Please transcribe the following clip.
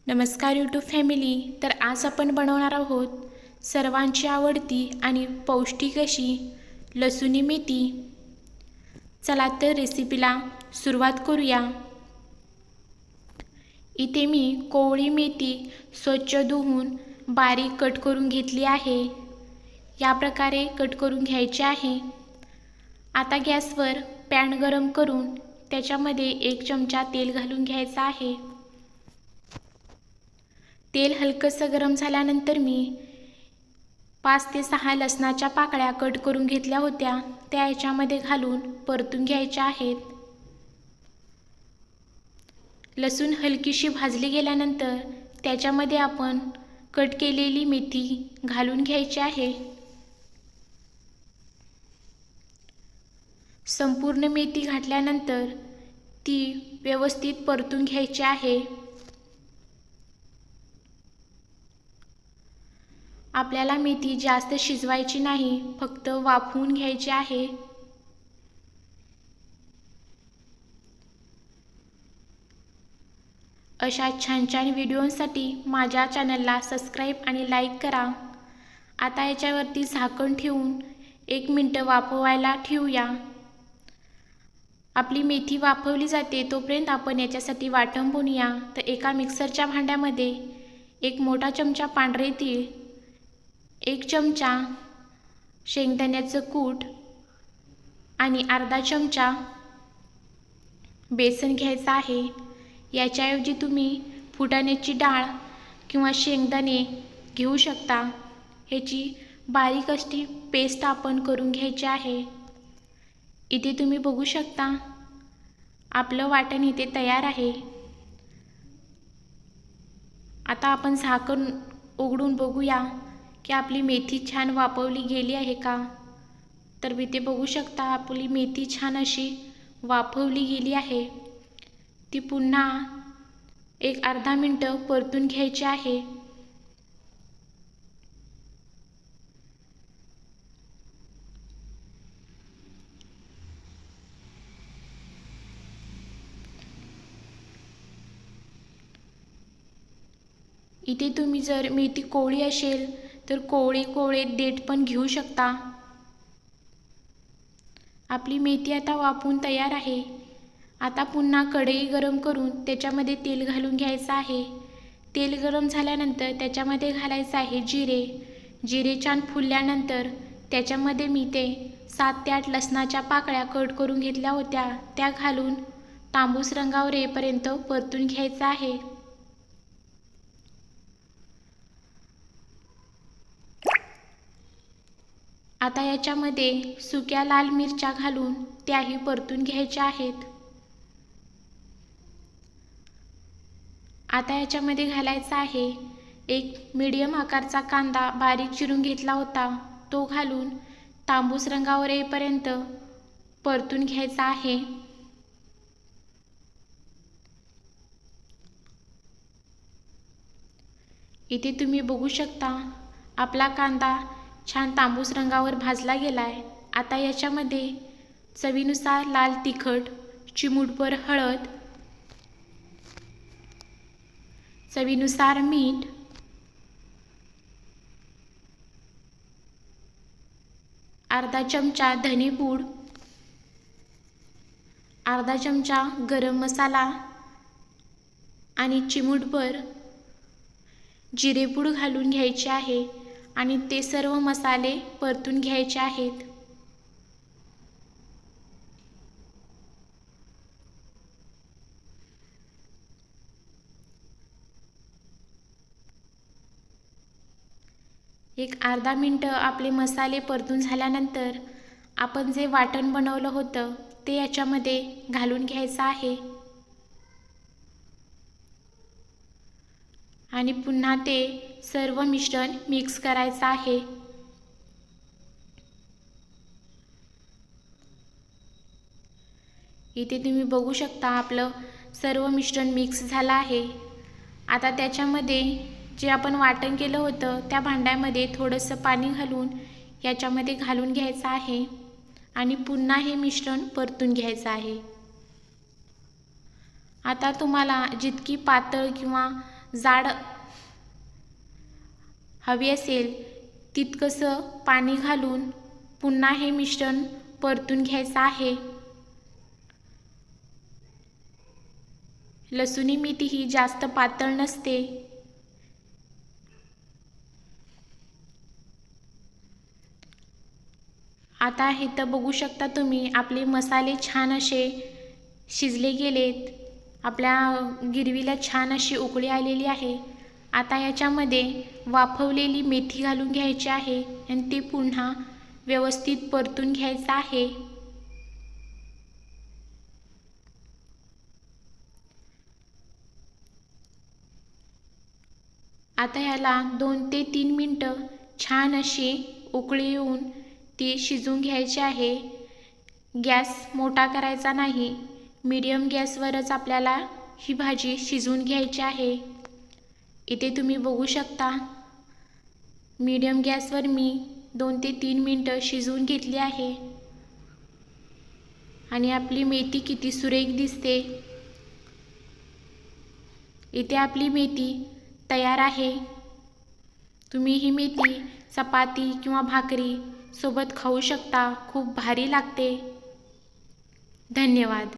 नमस्कार YouTube family. तर आज आपण बनवणार आहोत सर्वांची आवडती आणि पौष्टिक अशी लसूणी मेथी. चला तर रेसिपीला सुरुवात करूया. इथे मी कोवळी मेथी स्वच्छ धुवून बारीक कट करून घेतली आहे. या प्रकारे कट करून घ्यायचे आहे. आता गॅसवर पॅन गरम करून त्याच्यामध्ये 1 चमचा तेल घालून घ्यायचा आहे. तेल हलकंसं गरम झाल्यानंतर मी 5 ते 6 लसणाच्या पाकळ्या कट करून घेतल्या होत्या, त्या याच्यामध्ये घालून परतून घ्यायच्या आहेत. लसूण हलकीशी भाजली गेल्यानंतर त्याच्यामध्ये आपण कट केलेली मेथी घालून घ्यायची आहे. संपूर्ण मेथी घातल्यानंतर ती व्यवस्थित परतून घ्यायची आहे. आपल्याला मेथी जास्त शिजवायची नाही, फक्त वाफवून घ्यायची आहे. अशा छान छान व्हिडिओसाठी माझ्या चॅनलला सबस्क्राईब आणि लाईक करा. आता याच्यावरती झाकण ठेवून 1 मिनिट वाफवायला ठेवूया. आपली मेथी वाफवली जाते तोपर्यंत आपण याच्यासाठी वाटण बनवूया. तर एका मिक्सरच्या भांड्यामध्ये 1 मोठा चमचा पांढरे तीळ, 1 चमचा शेंगदाण्याचं कूट आणि अर्धा चमचा बेसन घ्यायचं आहे. याच्याऐवजी तुम्ही फुटाण्याची डाळ किंवा शेंगदाणे घेऊ शकता. ह्याची बारीक अशी पेस्ट आपण करून घ्यायची आहे. इथे तुम्ही बघू शकता आपलं वाटण इथे तयार आहे. आता आपण झाकण उघडून बघूया की आपली मेथी छान वाफवली गेली आहे का. तर इथे बघू शकता आपली मेथी छान अशी वाफवली गेली आहे. ती पुन्हा 1 अर्धा मिनिट परतून घ्यायची आहे. इथे तुम्ही जर मेथी कोवळी असेल तर कोवळे देठ पण घेऊ शकता. आपली मेथी आता वाफवून तयार आहे. आता पुन्हा कढई गरम करून त्याच्यामध्ये तेल घालून घ्यायचं आहे. तेल गरम झाल्यानंतर त्याच्यामध्ये घालायचं आहे जिरे छान फुलल्यानंतर त्याच्यामध्ये मी ते 7 ते 8 लसणाच्या पाकळ्या कट करून घेतल्या होत्या, त्या घालून तांबूस रंगावर येईपर्यंत परतून घ्यायचं आहे. आता याच्यामध्ये सुक्या लाल मिरच्या घालून त्याही परतून घ्यायच्या आहेत. आता याच्यामध्ये घालायचा आहे 1 मीडियम आकारचा कांदा बारीक चिरून घेतला होता, तो घालून तांबूस रंगावर येईपर्यंत परतून घ्यायचा आहे. इथे तुम्ही बघू शकता आपला कांदा छान तांबूस रंगावर भाजला गेलाय. आता याच्यामध्ये चवीनुसार लाल तिखट, चिमूटभर हळद, चवीनुसार मीठ, अर्धा चमचा धनेपूड, अर्धा चमचा गरम मसाला आणि चिमूटभर जिरेपूड घालून घ्यायचे आहे आणि ते सर्व मसाले परतून घ्यायचे आहेत. एक अर्धा मिनिट आपले मसाले परतून झाल्यानंतर आपण जे वाटण बनवलं होतं ते याच्यामध्ये घालून घ्यायचं आहे आणि पुन्हा ते सर्व मिश्रण मिक्स करायचं आहे. इथे तुम्ही बघू शकता आपलं सर्व मिश्रण मिक्स झालं आहे. आता त्याच्यामध्ये जे आपण वाटण केलं होतं त्या भांड्यामध्ये थोडंसं पाणी घालून याच्यामध्ये घालून घ्यायचं आहे आणि पुन्हा हे मिश्रण परतून घ्यायचं आहे. आता तुम्हाला जितकी पातळ किंवा जाड हवी असेल तितकंसं पाणी घालून पुन्हा हे मिश्रण परतून घ्यायचं आहे। लसूणी मेथी ही जास्त पातळ नसते। आता इथं बघू शकता तुम्ही आपले मसाले छान असे शिजले गेलेत। आपल्या गिरवीला छान अशी उकळी आलेली आहे। आता याच्यामध्ये वाफवलेली मेथी घालून घ्यायची आहे आणि ती पुन्हा व्यवस्थित परतून घ्यायचं आहे। आता याला 2 ते 3 मिनिटं छान अशी उकळी येऊन ती शिजून घ्यायची आहे। गॅस मोठा करायचा नाही, मीडियम गॅसवरच आपल्याला ही भाजी शिजवून घ्यायची आहे। इथे तुम्ही बघू शकता मीडियम गॅसवर मी 2 ते 3 मिनिटं शिजवून घेतली आहे आणि आपली मेथी किती सुरेख दिसते। इथे आपली मेथी तयार आहे। तुम्ही ही मेथी चपाती किंवा भाकरी सोबत खाऊ शकता, खूप भारी लागते। धन्यवाद।